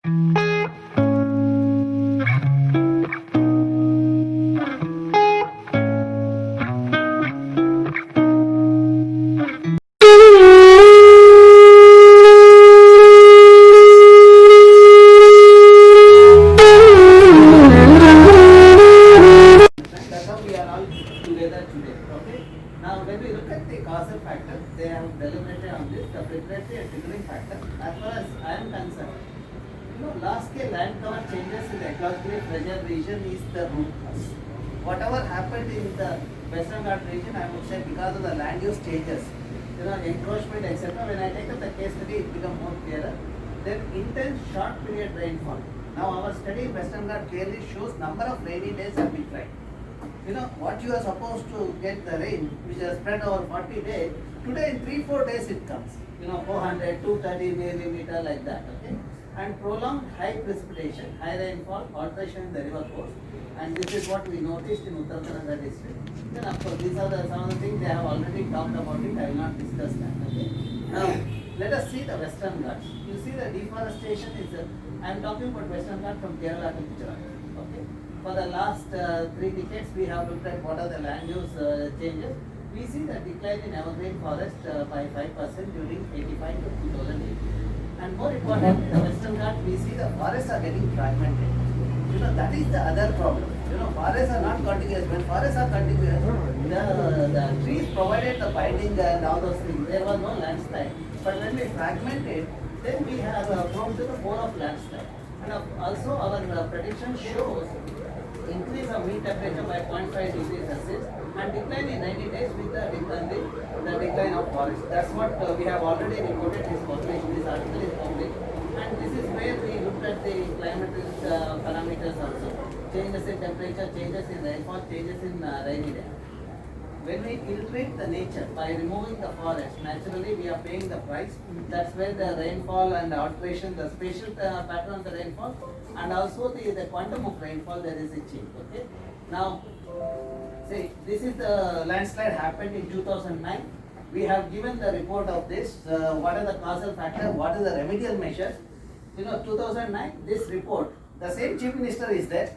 That's how we are all together today. Okay. Now, when we look at the causal factor, they have deliberated on this, the preparatory and triggering factor. As far as I am concerned, large scale land cover changes in the ecologically fragile region is the root cause. Whatever happened in the Western Ghat region, I would say because of the land use changes, encroachment, etc. When I take up the case study, it becomes more clearer. Then intense short period rainfall. Now our study in Western Ghat clearly shows number of rainy days have declined. What you are supposed to get the rain, which is spread over 40 days, today in 3-4 days it comes. 400, 230 millimeter like that. Okay, and prolonged high precipitation, high rainfall, alteration in the river course, and this is what we noticed in Uttar Kannada district. Then of course these are some of the things they have already talked about it. I will not discuss that. Okay. Now let us see the Western Ghats. You see the deforestation is. I am talking about Western Ghats from Kerala to Gujarat. Okay. For the last 3 decades, we have looked at what are the land use changes. We see the decline in evergreen forest by 5% during 85 to 2008. And more importantly, the Western Ghats, we see the forests are getting fragmented. That is the other problem. Forests are not continuous. When forests are continuous, the trees provided the binding and all those things. There was no landslide. But when we fragment it, then we have prone to the more of landslide. And also our prediction shows increase of mean temperature by 0.5 degrees Celsius and decline in 90 days with the decline of forest. That's what we have already reported. This published, this article is published, and this is where we looked at the climatic parameters also. Changes in temperature, changes in rainfall, changes in rainy day. When we illiterate the nature by removing the forest, naturally we are paying the price. That's where the rainfall and the alteration, the spatial pattern of the rainfall, and also the quantum of rainfall, there is a change. Okay. Now, see, this is the landslide happened in 2009. We have given the report of this. What are the causal factors? What are the remedial measures? 2009. This report, the same chief minister is there.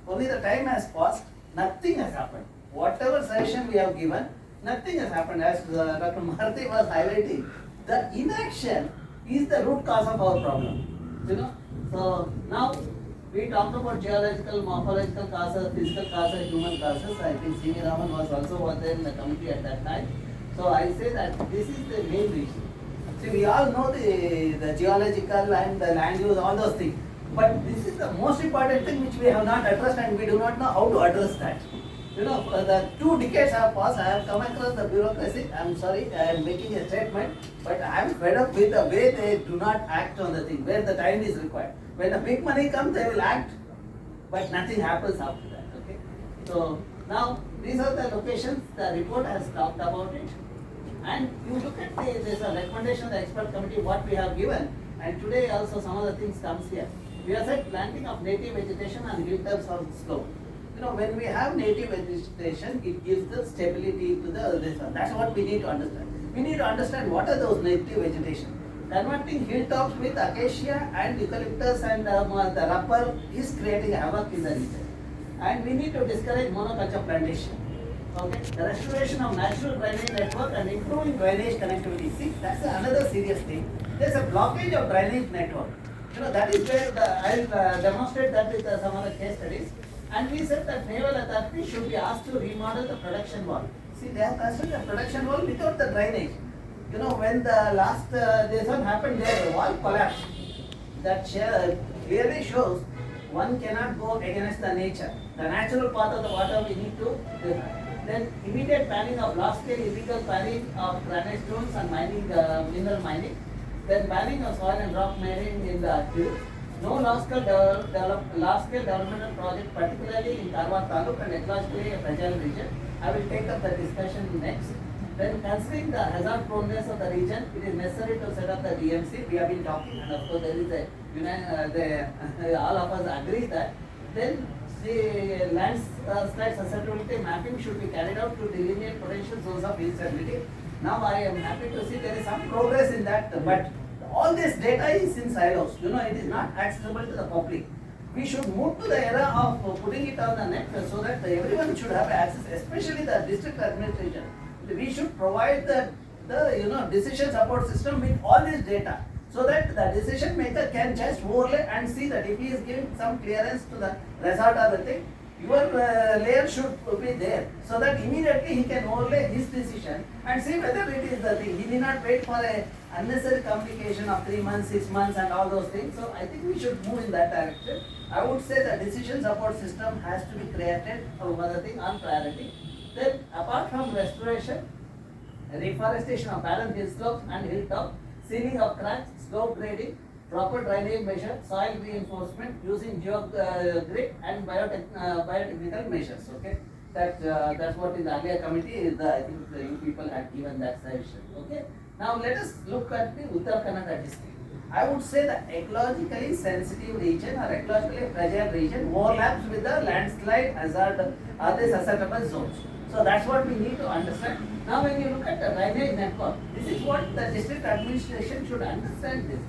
Only the time has passed. Nothing has happened. Whatever suggestion we have given, nothing has happened. As Dr. Maruti was highlighting, the inaction is the root cause of our problem. So now we talked about geological, morphological causes, physical causes, human causes. I think C.V. Raman was also there in the committee at that time. So I say that this is the main reason. See, we all know the geological and the land use, all those things. But this is the most important thing which we have not addressed, and we do not know how to address that. The 2 decades have passed. I have come across the bureaucracy. I am sorry, I am making a statement, but I am fed up with the way they do not act on the thing, where the time is required. When the big money comes, they will act, but nothing happens after that. Okay. So now these are the locations. The report has talked about it, and you look at there's a recommendation of the expert committee what we have given, and today also some of the things comes here. We have said planting of native vegetation on hilltops or slope. When we have native vegetation, it gives the stability to this one. That's what we need to understand. We need to understand what are those native vegetation. Converting hilltops with acacia and eucalyptus and the rubber is creating havoc in the region. And we need to discourage monoculture plantation. Okay. The restoration of natural drainage network and improving drainage connectivity. See, that's another serious thing. There's a blockage of drainage network. That is where I'll demonstrate that with some other case studies. And we said that naval authority should be asked to remodel the production wall. See, they have constructed a production wall without the drainage. When the last this one happened there, the wall collapsed. That clearly shows one cannot go against the nature. The natural path of the water we need to do. Then immediate banning of large-scale illegal quarrying of granite stones and mining, mineral mining. Then banning of soil and rock mining in the hills. No large-scale developmental project, particularly in Karwar Taluk and ecologically a fragile region. I will take up the discussion next. Then considering the hazard proneness of the region, it is necessary to set up the DMC. We have been talking, and of course there is all of us agree that. Then the landslide susceptibility mapping should be carried out to delineate potential zones of instability. Now I am happy to see there is some progress in that, but all this data is in silos. It is not accessible to the public. We should move to the era of putting it on the net so that everyone should have access, especially the district administration. We should provide the decision support system with all this data so that the decision maker can just overlay and see that if he is giving some clearance to the resort or the thing, your layer should be there so that immediately he can overlay his decision and see whether it is the thing. He need not wait for a unnecessary complication of 3 months, 6 months and all those things. So I think we should move in that direction. I would say the decision support system has to be created for another thing on priority. Then apart from restoration, reforestation of barren hill slopes and hilltop, sealing of cracks, slope grading, proper drainage measure, soil reinforcement using geogrid and biotechnical measures. Okay, that's what in the earlier committee I think you people had given that suggestion. Okay, now let us look at the Uttar Kannada district. I would say the ecologically sensitive region or ecologically fragile region overlaps with the landslide hazard or the susceptible zones. So that's what we need to understand. Now when you look at the drainage network, this is what the district administration should understand this.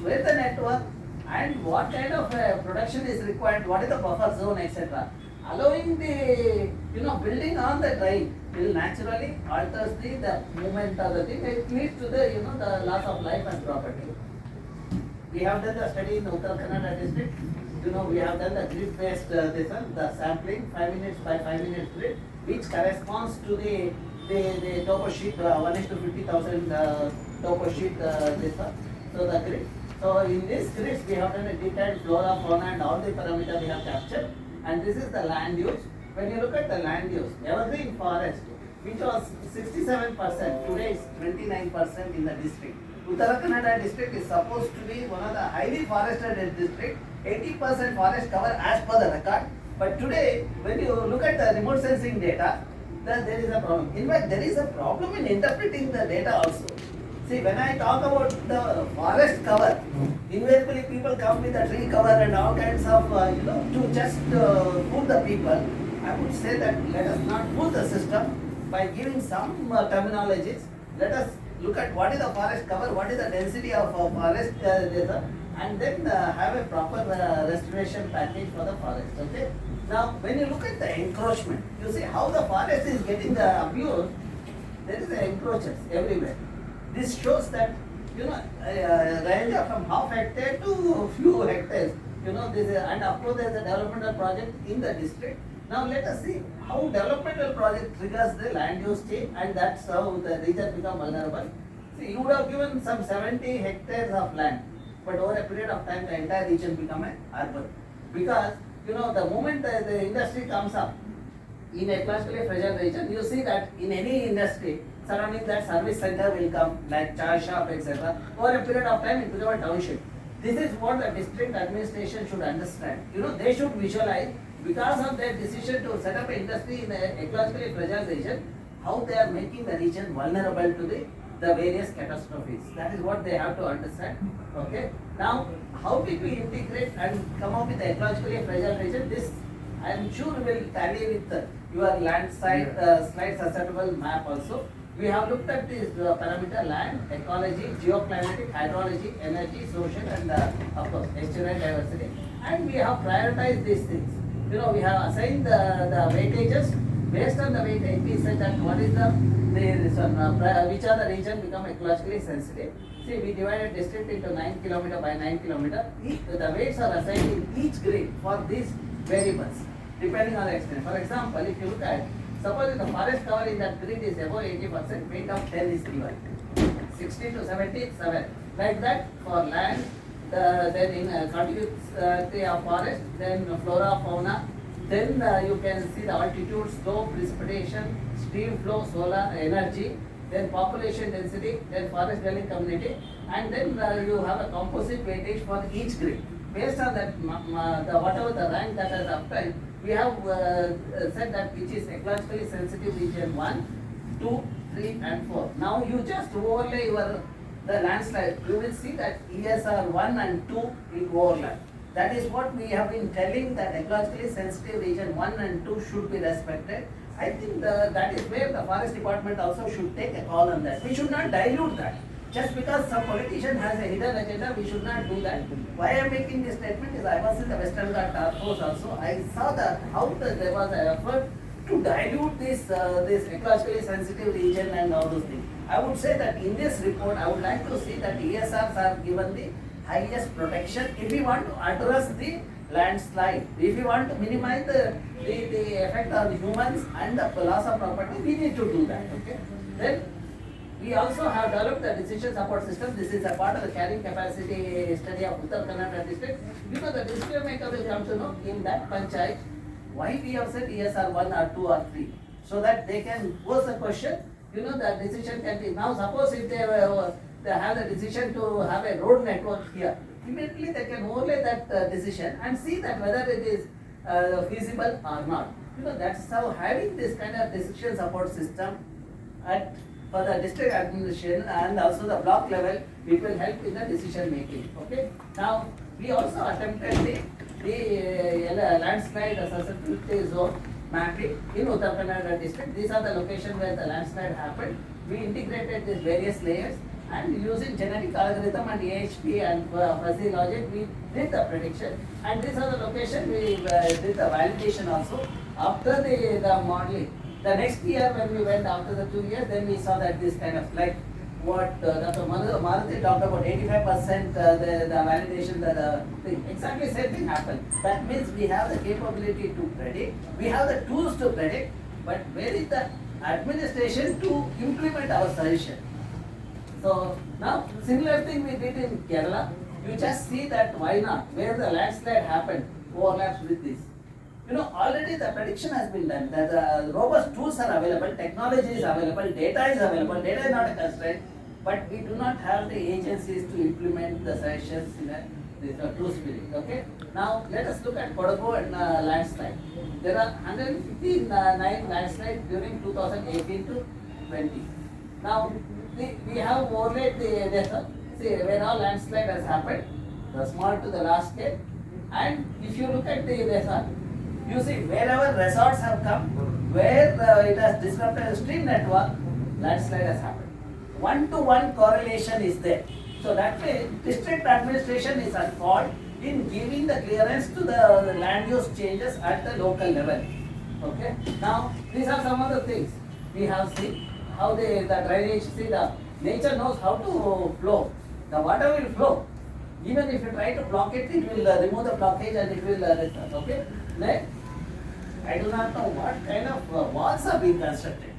Where the network and what kind of production is required, what is the buffer zone, etc. Allowing the building on the drain will naturally alters the movement of the thing. It leads to the the loss of life and property. We have done the study in the Uttar Kannada district. We have done the grid-based the sampling 5 minutes by 5 minutes grid, which corresponds to the topo sheet 1:50,000 topo sheet so the grid. So in this grid we have done a detailed flora, fauna and all the parameters we have captured, and this is the land use. When you look at the land use, evergreen forest, which was 67%, today is 29% in the district. Uttar Kannada district is supposed to be one of the highly forested district, 80% forest cover as per the record. But today, when you look at the remote sensing data, then there is a problem. In fact, there is a problem in interpreting the data also. See, when I talk about the forest cover, invariably people come with a tree cover and all kinds of, to just fool the people. I would say that let us not fool the system by giving some terminologies. Let us look at what is the forest cover, what is the density of forest data, and then have a proper restoration package for the forest. Okay. Now, when you look at the encroachment, you see how the forest is getting the abuse. There is a encroachers everywhere. This shows that range from half hectare to few hectares. And of course there is a developmental project in the district. Now let us see how developmental project triggers the land use change, and that's how the region become vulnerable. See, you would have given some 70 hectares of land, but over a period of time the entire region become an urban. Because the moment the industry comes up in a ecologically fragile region, you see that in any industry surrounding that service center will come, like chai shop, etc. Over a period of time it becomes a township. This is what the district administration should understand. They should visualize, because of their decision to set up an industry in an ecologically fragile region, how they are making the region vulnerable to the various catastrophes. That is what they have to understand. Okay. Now, how did we integrate and come up with the ecologically fragile region? This I am sure will tally with your land slide susceptible map also. We have looked at this parameter: land, ecology, geoclimatic, hydrology, energy, social, and of course estuarine diversity. And we have prioritized these things. We have assigned the weightages. Based on the weightage, we said that what is which are the region become ecologically sensitive. See, we divided district into 9 km by 9 km. The weights are assigned in each grid for these variables, depending on the extent. For example, if you look at, suppose the forest cover in that grid is above 80%, weight of 10 is given. 60 to 70, 7. Like that for land, then in contiguity of forest, then flora, fauna, then you can see the altitude, slope, precipitation, stream flow, solar energy, then population density, then forest dwelling community, and then you have a composite weightage for each grid. Based on that, whatever the rank that is obtained, we have said that which is ecologically sensitive region 1, 2, 3 and 4. Now you just overlay the landslide. You will see that ESR 1 and 2 will overlap. That is what we have been telling, that ecologically sensitive region 1 and 2 should be respected. I think that is where the forest department also should take a call on that. We should not dilute that. Just because some politician has a hidden agenda, we should not do that. Why I am making this statement is I was in the Western Ghat Task Force also. I saw that how there was an effort to dilute this ecologically sensitive region and all those things. I would say that in this report, I would like to see that ESRs are given the highest protection if we want to address the landslide. If we want to minimize the effect on humans and the loss of property, we need to do that. Okay. Then we also have developed the decision support system. This is a part of the carrying capacity study of Uttar Kannada district. Because the decision maker will come to know in that panchayat why we have said ESR 1 or 2 or 3. So that they can pose the question, the decision can be. Now suppose if they have the decision to have a road network here, immediately they can overlay that decision and see that whether it is feasible or not. That's how having this kind of decision support system for the district administration and also the block level, it will help in the decision making. Okay. Now we also attempted the landslide susceptibility zone mapping in Uttar Kannada district. These are the locations where the landslide happened. We integrated these various layers and using genetic algorithm and AHP and fuzzy logic, we did the prediction. And these are the locations we did the validation also. After the modeling, the next year when we went after the 2 years, then we saw that this kind of like what Dr. Maruti talked about 85% the validation, the thing. Exactly same thing happened. That means we have the capability to predict, we have the tools to predict, but where is the administration to implement our solution? So now similar thing we did in Kerala. You just see that why not, where the landslide happened overlaps with this. Already the prediction has been done. The robust tools are available, technology is available, data is available. Data is not a constraint, but we do not have the agencies to implement the suggestions in a true spirit. Okay. Now let us look at Kodagu and landslide. There are 159 landslides during 2018 to 20. Now we have overlaid the data. See where all landslide has happened, the small to the large scale, and if you look at the data, you see wherever resorts have come, where it has disrupted the stream network, landslide has happened. 1-to-1 correlation is there. So that way, district administration is at fault in giving the clearance to the land use changes at the local level. Okay. Now these are some of the things we have seen how the drainage. See, the nature knows how to flow. The water will flow. Even if you try to block it, it will remove the blockage and it will restart. Okay. Next, I do not know what kind of walls are being constructed.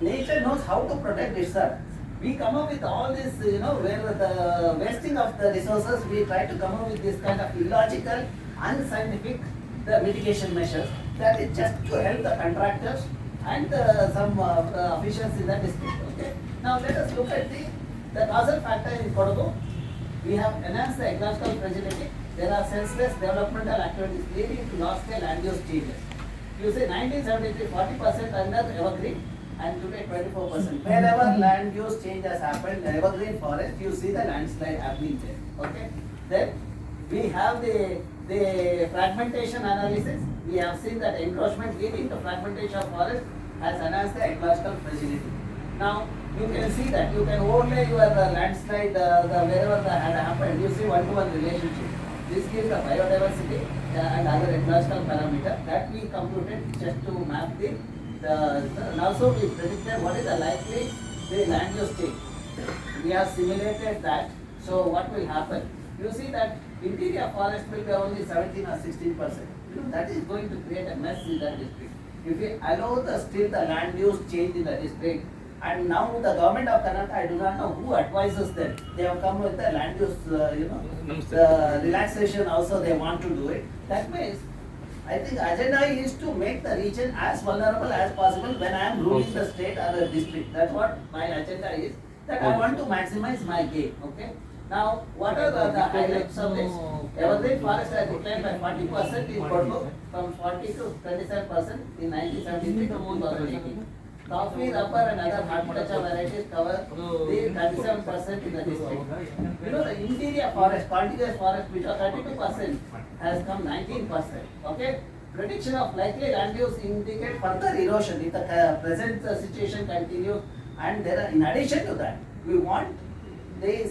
Nature knows how to protect itself. We come up with all this, where the wasting of the resources, we try to come up with this kind of illogical, unscientific mitigation measures. That is just to help the contractors and some officials in the district. Okay. Now let us look at the causal factor in Kodagu. We have enhanced the ecological fragility. There are senseless developmental activities leading to large-scale land use changes. You say 1973, 40% under evergreen, and today 24%. Wherever land use change has happened, the evergreen forest, you see the landslide happening there. Okay. Then we have the fragmentation analysis. We have seen that encroachment leading to fragmentation of forest has enhanced the ecological fragility. Now you can see that you can overlay your landslide wherever that had happened. You see 1-to-1 relationship. This gives the biodiversity and other ecological parameter that we computed just to map and also we predicted what is the likely the land use change. We have simulated that. So what will happen? You see that interior forest will be only 17 or 16%. That is going to create a mess in the district. If we allow still the land use change in the district, and now the government of Karnataka, I do not know who advises them. They have come with the land use, the relaxation also they want to do it. That means, I think agenda is to make the region as vulnerable as possible when I am ruling the state or the district. That's what my agenda is. That I want to maximize my gain. Okay. Now, what are the highlights of this? Evergreen forest has declined by 40% in Kodagu, from 40 to 27% in 1973 to 2018. Coffee, rubber and other horticulture varieties cover the 37% in the district. The interior forest, contiguous forest, which are 32%, has come 19%. Okay? Prediction of likely land use indicate further erosion if the present situation continues, and there are, in addition to that, we want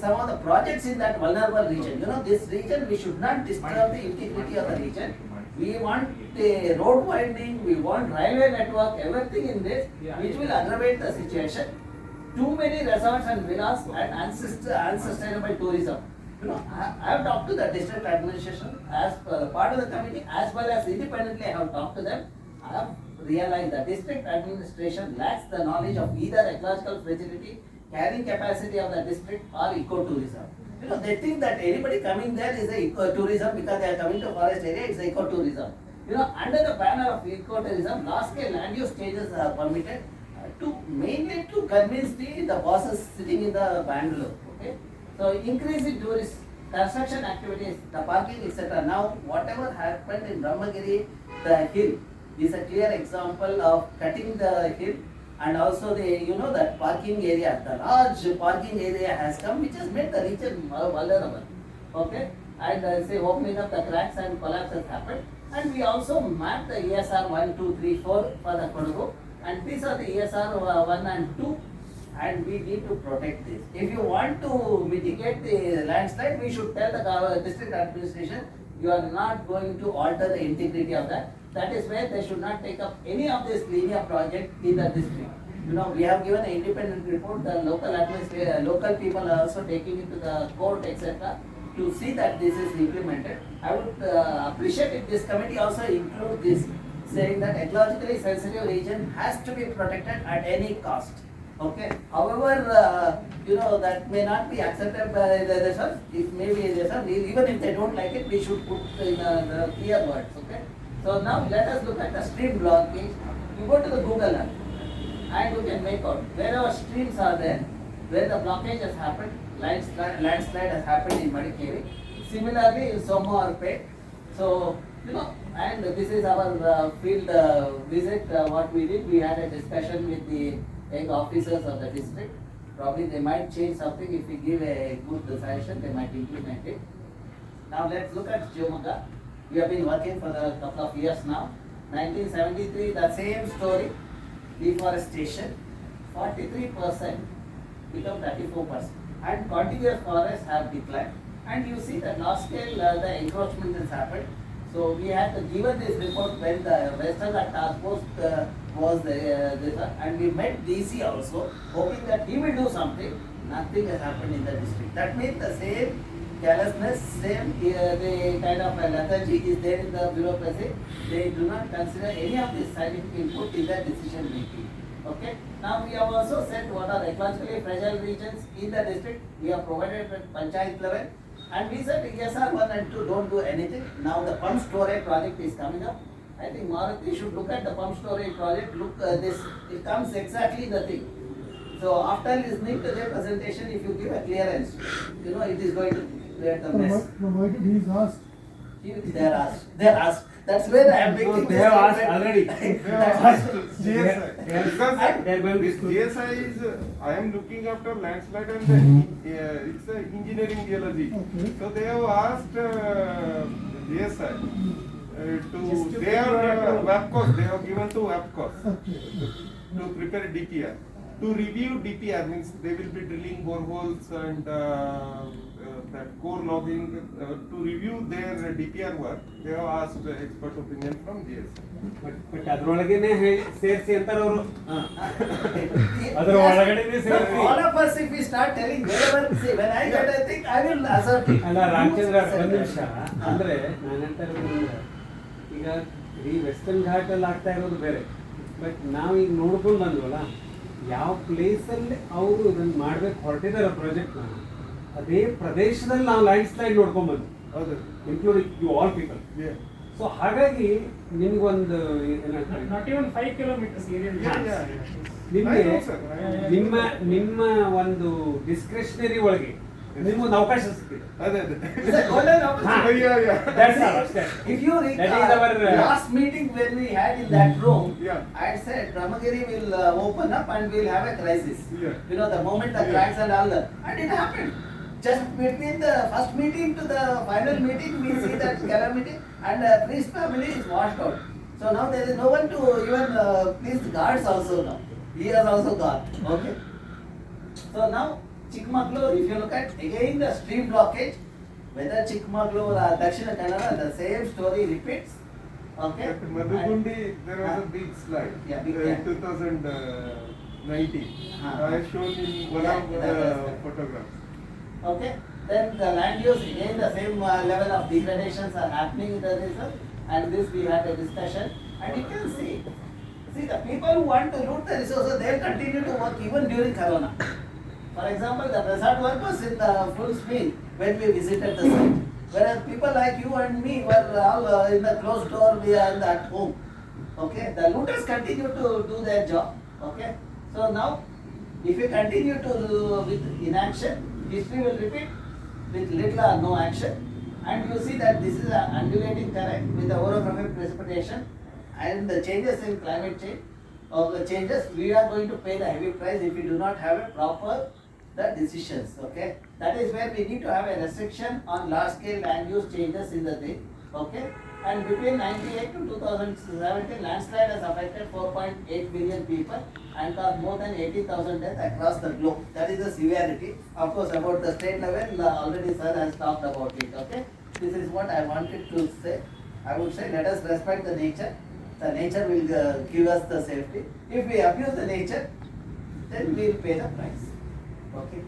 some of the projects in that vulnerable region. You know, this region, we should not disturb the integrity of the region. We want a road widening, we want railway network, everything in this, which will aggravate the situation. Too many resorts and villas and unsustainable tourism. You know, I have talked to the district administration as part of the committee, as well as independently I have talked to them. I have realized that district administration lacks the knowledge of either ecological fragility, carrying capacity of the district, or ecotourism. You know, they think that anybody coming there is a ecotourism because they are coming to forest area, it's ecotourism. You know, under the banner of ecotourism, large scale land use changes are permitted to mainly to convince the bosses sitting in the Bangalore. Okay, so increasing tourist construction activities, the parking, etc. Now, whatever happened in Brahmagiri, the hill is a clear example of cutting the hill. And also that parking area, the large parking area has come, which has made the region vulnerable. Okay, and say opening up the cracks and collapses happened. And we also mapped the ESR 1, 2, 3, 4 for the Kodagu, and these are the ESR 1 and 2, and we need to protect this. If you want to mitigate the landslide, we should tell the district administration, you are not going to alter the integrity of that. That is where they should not take up any of this linear project in the district. You know, we have given an independent report. The local people are also taking it to the court, etc., to see that this is implemented. I would appreciate if this committee also include this, saying that ecologically sensitive region has to be protected at any cost. Okay. However, that may not be accepted by the reserve. It may be reserved. Even if they don't like it, we should put in the clear words. Okay. So now let us look at the stream blockage. You go to the Google Earth and you can make out wherever streams are there, where the blockage has happened, landslide has happened in Madikeri. Similarly, in Somo or Pet. So, and this is our field visit, what we did. We had a discussion with the young officers of the district. Probably they might change something. If we give a good suggestion, they might implement it. Now let's look at Shivamogga. We have been working for a couple of years now. 1973, the same story. Deforestation, 43% become 34%. And contiguous forests have declined. And you see that large scale the encroachment has happened. So we had given this report when the Western Ghat Task Force was there, and we met DC also, hoping that he will do something. Nothing has happened in the district. That means the same carelessness, same the kind of lethargy is there in the bureaucracy. They do not consider any of this scientific input in their decision making. Okay. Now we have also said what are ecologically fragile regions in the district. We have provided at panchayat level, and we said ESR 1 and 2 don't do anything. Now the pump storage project is coming up. I think Maruti should look at the pump storage project. Look this, it comes exactly the thing. So after listening to their presentation, if you give a clearance, it is going to create the mess. Provided he is asked. They are asked. That's where I am making No, they have asked already. They have asked GSI. Because they are going to school. GSI is, I am looking after landslide and it's a engineering geology. Okay. So they have asked GSI they are WAPCOS, they have given to WAPCOS Okay. to prepare DPR. To review DPR means they will be drilling boreholes and that core logging. To review their DPR work, they have asked expert opinion from GSI. But ಅದ್ರೊಳಗೇನೆ ಸೇರಿಸಿ ಅಂತಾರೆ ಅವರು ಅದ್ರ ಒಳಗಡೆನೆ ಸೇರಿಸಿ All of us, if we start telling wherever, see, when I get a thing, I will assert it. ಅಲ್ಲ ರಾಮಚಂದ್ರ ಒಂದು ನಿಮಿಷ ಅಂದ್ರೆ ನಾನು ಹೇಳ್ತಾ ಇರೋದು ಈಗ ಈ ವೆಸ್ಟರ್ನ್ ಘಾಟಲ್ಲಿ ಆಗ್ತಾ ಇರೋದು ಬೇರೆ ಬಟ್ ನಾವು ಈಗ ನೋಡ್ಕೊಂಡು ಬಂದ್ವಲ್ಲ ಯಾವ ಪ್ಲೇಸಲ್ಲಿ ಅವರು ಇದನ್ನು ಮಾಡ್ಬೇಕು ಹೊರಟಿದ್ದಾರೆ ಪ್ರಾಜೆಕ್ಟ್ನ ಅದೇ ಪ್ರದೇಶದಲ್ಲಿ ನಾವು ಲ್ಯಾಂಡ್ ಸ್ಲೈಡ್ ನೋಡ್ಕೊಂಡ್ ಬಂದ್ವಿ ಹೌದು including you all people so ಹಾಗಾಗಿ ನಿಮ್ಗೊಂದು Not even 5 kilometers area. ನಿಮಗೆ ನಿಮ್ಮ ಒಂದು ಡಿಸ್ಕ್ರಿಷನರಿ ಒಳಗೆ ನಿಮ್ಗೊಂದು ಅವಕಾಶ ಸಿಕ್ಕಿದೆ ಅದೇ It's a golden opportunity. That's all, ಅಷ್ಟೇ. If you That is our, recall, last meeting when we had in that room, Yeah. I said Brahmagiri will open up and we'll have a crisis. Yeah. The moment the cracks and all that. And it happened. Just between the first meeting to the final meeting, we see that calamity, and priest family is washed out. So now there is no one to even please the guards also now. He has also gone. Okay. So now Chikmagalur, if you look at again the stream blockage, whether Chikmagalur or Dakshina Kannada, the same story repeats. Okay. At Madugundi, there was a big slide. Yeah, big, In yeah. 2019. Uh-huh. I have shown in one Yeah, of the that's- photographs. Okay, then the land use, again the same level of degradations are happening in the reserve, and this we had a discussion, and you can see the people who want to loot the resources, they'll continue to work even during Corona. For example, the resort work was in the full speed when we visited the site, whereas people like you and me were all in the closed door, we are at home. Okay, the looters continue to do their job. Okay, so now if we continue to with inaction, history will repeat with little or no action, and you see that this is an undulating terrain with the orographic precipitation and the changes in climate change or the changes, we are going to pay the heavy price if we do not have a proper the decisions. Okay, that is where we need to have a restriction on large scale land use changes in the thing. Okay, and between 98 to 2017, landslide has affected 4.8 billion people and caused more than 80,000 deaths across the globe. That is the severity. Of course, about the state level, already sir has talked about it. Okay, this is what I wanted to say. I would say let us respect the nature. The nature will give us the safety. If we abuse the nature, then we will pay the price. Okay.